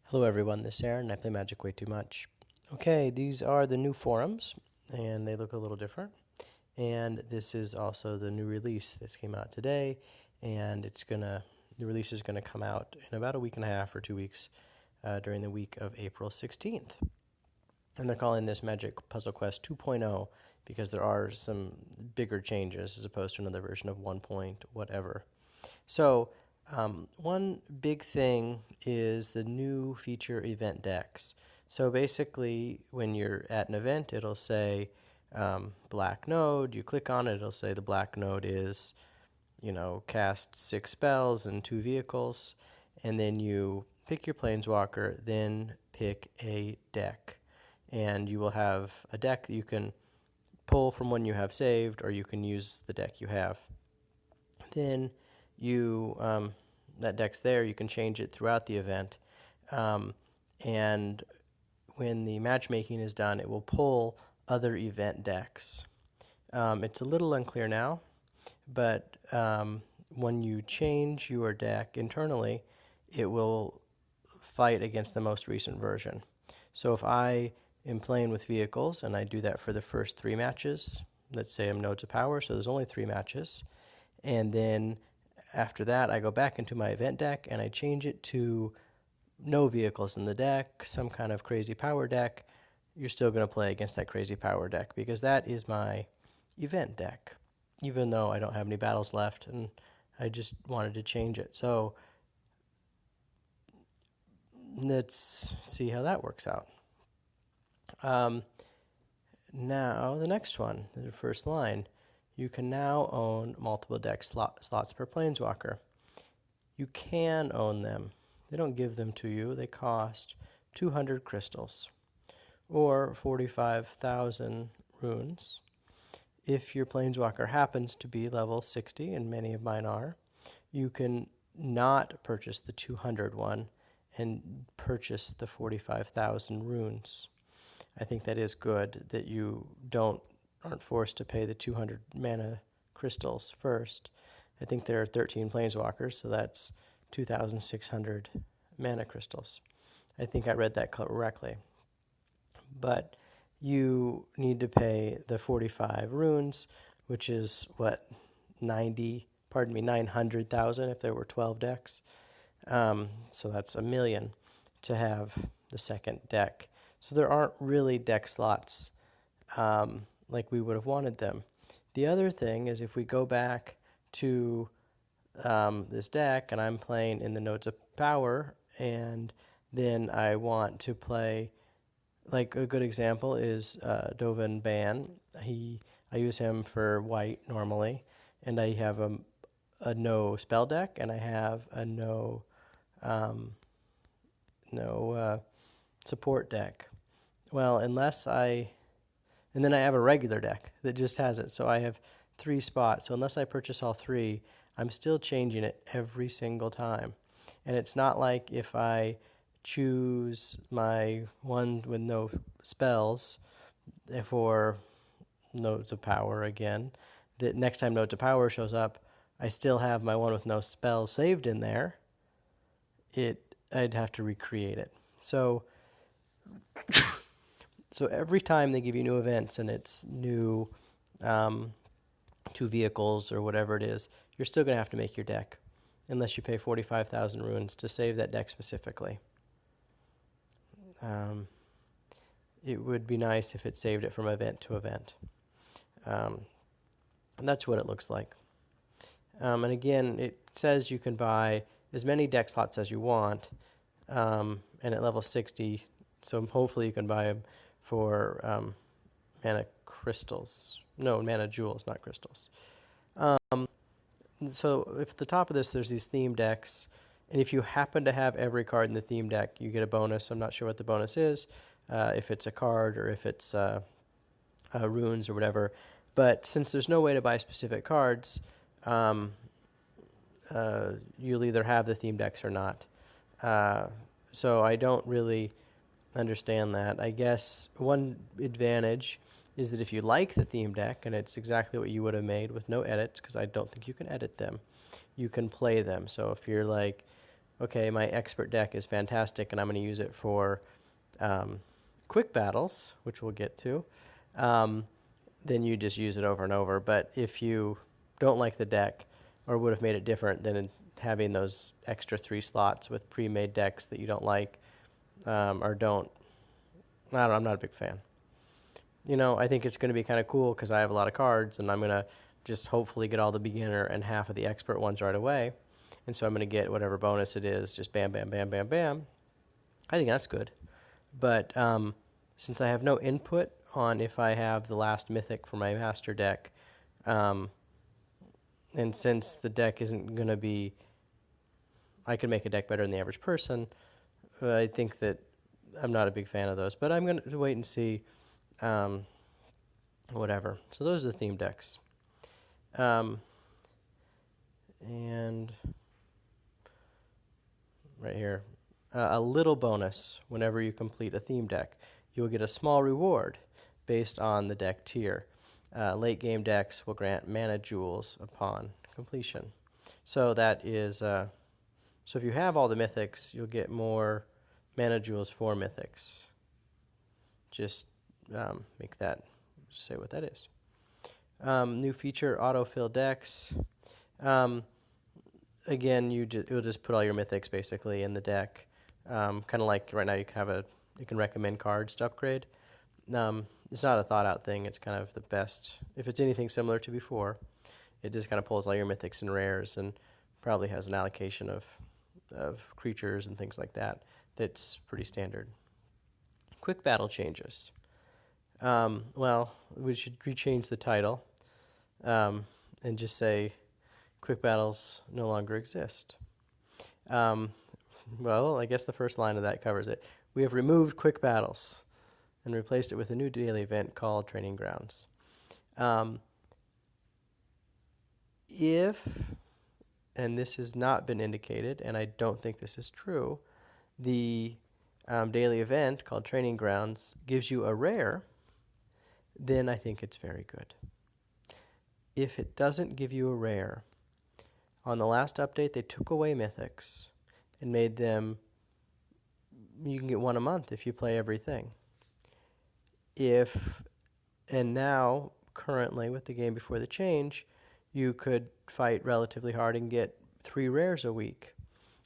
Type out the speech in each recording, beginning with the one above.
Hello everyone, this is Aaron and I play Magic way too much. Okay, these are the new forums and they look a little different. And this is also the new release. This came out today and the release is gonna come out in about a week and a half or 2 weeks during the week of April 16th. And they're calling this Magic Puzzle Quest 2.0 because there are some bigger changes as opposed to another version of 1 point whatever. So one big thing is the new feature event decks. So basically, when you're at an event, it'll say black node. You click on it, it'll say the black node is, cast 6 spells and 2 vehicles. And then you pick your planeswalker, then pick a deck. And you will have a deck that you can pull from one you have saved, or you can use the deck you have. Then that deck's there. You can change it throughout the event, and when the matchmaking is done, it will pull other event decks. It's a little unclear now, but when you change your deck internally, it will fight against the most recent version. So if I am playing with vehicles and I do that for the first 3 matches, let's say I'm Nodes of Power, so there's only 3 matches, and then after that I go back into my event deck and I change it to no vehicles in the deck, some kind of crazy power deck, you're still going to play against that crazy power deck because that is my event deck, even though I don't have any battles left and I just wanted to change it. So let's see how that works out. Now, the next one, the first line, you can now own multiple deck slots per planeswalker. You can own them. They don't give them to you. They cost 200 crystals or 45,000 runes. If your planeswalker happens to be level 60, and many of mine are, you can not purchase the 200 one and purchase the 45,000 runes. I think that is good that you aren't forced to pay the 200 mana crystals first. I think there are 13 planeswalkers, so that's 2,600 mana crystals. I think I read that correctly. But you need to pay the 45 runes, which is 900,000 if there were 12 decks. So that's 1,000,000 to have the second deck. So there aren't really deck slots like we would have wanted them. The other thing is if we go back to this deck and I'm playing in the Nodes of Power and then I want to play, like a good example is Dovin Ban. I use him for white normally, and I have a no spell deck and I have a no support deck. Well, and then I have a regular deck that just has it. So I have 3 spots. So unless I purchase all 3, I'm still changing it every single time. And it's not like if I choose my one with no spells for Nodes of Power again, that next time Nodes of Power shows up, I still have my one with no spells saved in there. I'd have to recreate it. So every time they give you new events and it's new 2 vehicles or whatever it is, you're still going to have to make your deck unless you pay 45,000 runes to save that deck specifically. It would be nice if it saved it from event to event. And that's what it looks like. And again, it says you can buy as many deck slots as you want, and at level 60, so hopefully you can buy them for mana crystals. No, mana jewels, not crystals. So if at the top of this there's these theme decks, and if you happen to have every card in the theme deck, you get a bonus. I'm not sure what the bonus is, if it's a card or if it's runes or whatever. But since there's no way to buy specific cards, you'll either have the theme decks or not. So I don't really understand that. I guess one advantage is that if you like the theme deck and it's exactly what you would have made with no edits, because I don't think you can edit them, you can play them. So if you're like, okay, my expert deck is fantastic and I'm going to use it for quick battles, which we'll get to, then you just use it over and over. But if you don't like the deck or would have made it different than having those extra 3 slots with pre-made decks that you don't like or don't, I don't know, I'm not a big fan. I think it's going to be kind of cool because I have a lot of cards and I'm going to just hopefully get all the beginner and half of the expert ones right away. And so I'm going to get whatever bonus it is, just bam, bam, bam, bam, bam. I think that's good. But since I have no input on if I have the last mythic for my master deck, and since the deck isn't going to be, I can make a deck better than the average person, I think that I'm not a big fan of those. But I'm going to wait and see whatever. So those are the theme decks. And right here, a little bonus whenever you complete a theme deck. You'll get a small reward based on the deck tier. Late game decks will grant mana jewels upon completion. So that is, so if you have all the mythics, you'll get more mana jewels for mythics. Just make that, say what that is. New feature, autofill decks. Again, you'll just put all your mythics basically in the deck. Kind of like right now you can recommend cards to upgrade. It's not a thought out thing. It's kind of the best. If it's anything similar to before, it just kind of pulls all your mythics and rares and probably has an allocation of creatures and things like that. That's pretty standard. Quick battle changes. Well, we should rechange the title and just say quick battles no longer exist. Well, I guess the first line of that covers it. We have removed quick battles and replaced it with a new daily event called Training Grounds. If, and this has not been indicated, and I don't think this is true, the daily event called Training Grounds gives you a rare, then I think it's very good. If it doesn't give you a rare, on the last update they took away mythics and made them, you can get one a month if you play everything. And now, currently, with the game before the change, you could fight relatively hard and get 3 rares a week.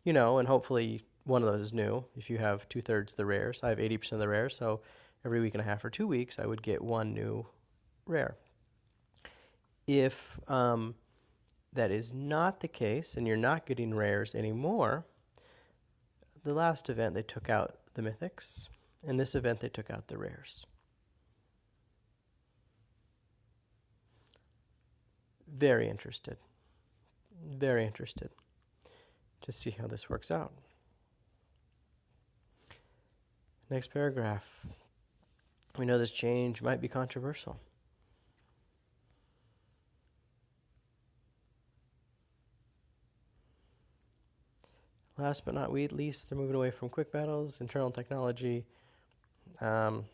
And hopefully one of those is new. If you have 2/3 the rares, I have 80% of the rares, so every week and a half or 2 weeks, I would get 1 new rare. If that is not the case and you're not getting rares anymore, the last event they took out the mythics, and this event they took out the rares. Very interested to see how this works out. Next paragraph. We know this change might be controversial. Last but not least, they're moving away from quick battles, internal technology. Then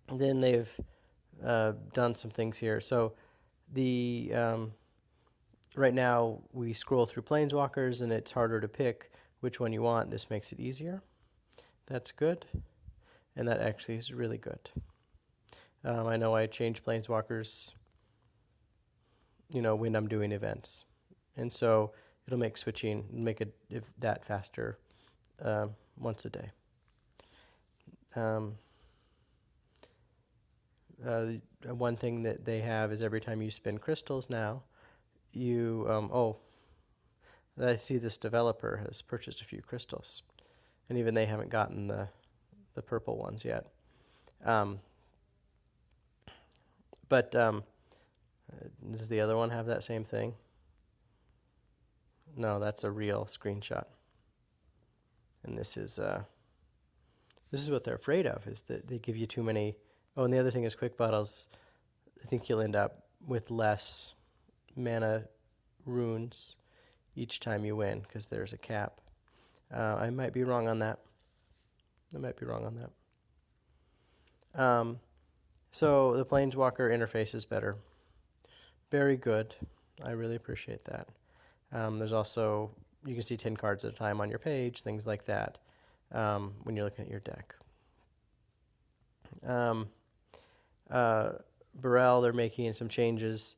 they've done some things here. So right now we scroll through Planeswalkers and it's harder to pick which one you want. This makes it easier. That's good. And that actually is really good. I know I change Planeswalkers, when I'm doing events. And so it'll make switching, that faster once a day. One thing that they have is every time you spend crystals now, I see this developer has purchased a few crystals, and even they haven't gotten the purple ones yet. But does the other one have that same thing? No, that's a real screenshot. And this is what they're afraid of, is that they give you too many. Oh, and the other thing is quick battles. I think you'll end up with less mana runes each time you win because there's a cap. I might be wrong on that. So the Planeswalker interface is better. Very good. I really appreciate that. There's also you can see 10 cards at a time on your page, things like that, when you're looking at your deck. Burrell, they're making some changes.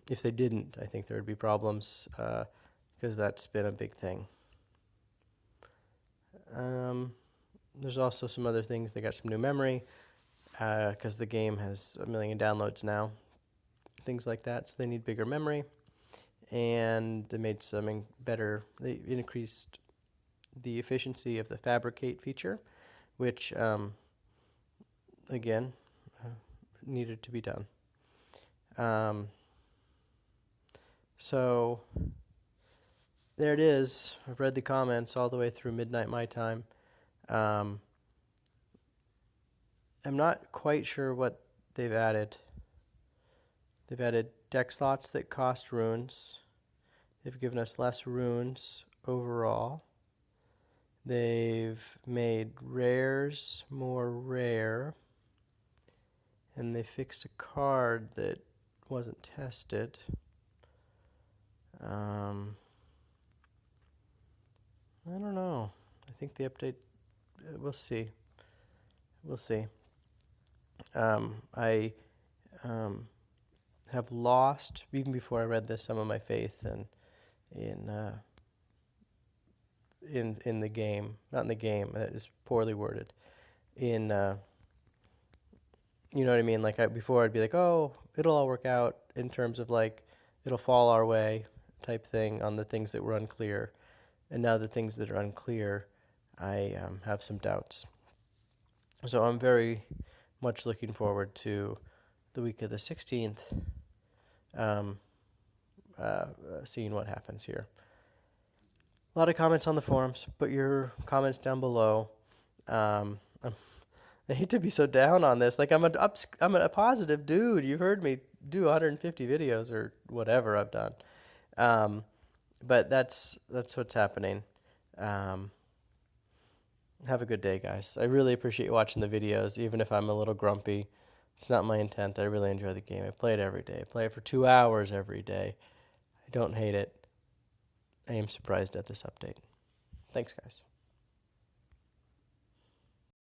If they didn't, I think there would be problems, because that's been a big thing. There's also some other things. They got some new memory, because the game has 1 million downloads now, things like that. So they need bigger memory, and they made some better. They increased the efficiency of the fabricate feature, which again needed to be done. So there it is. I've read the comments all the way through midnight my time. I'm not quite sure what they've added. They've added deck slots that cost runes. They've given us less runes overall. They've made rares more rare. And they fixed a card that wasn't tested. I don't know. I think the update, we'll see. We'll see. I have lost, even before I read this, some of my faith in the game. Not in the game, that is poorly worded. You know what I mean? Like before I'd be like, oh, it'll all work out in terms of like, it'll fall our way type thing on the things that were unclear. And now the things that are unclear, I have some doubts. So I'm very much looking forward to the week of the 16th, seeing what happens here. A lot of comments on the forums. Put your comments down below. I hate to be so down on this. Like I'm a positive dude. You've heard me do 150 videos or whatever I've done. But that's what's happening. Have a good day, guys. I really appreciate you watching the videos, even if I'm a little grumpy. It's not my intent. I really enjoy the game. I play it every day. I play it for 2 hours every day. I don't hate it. I am surprised at this update. Thanks, guys.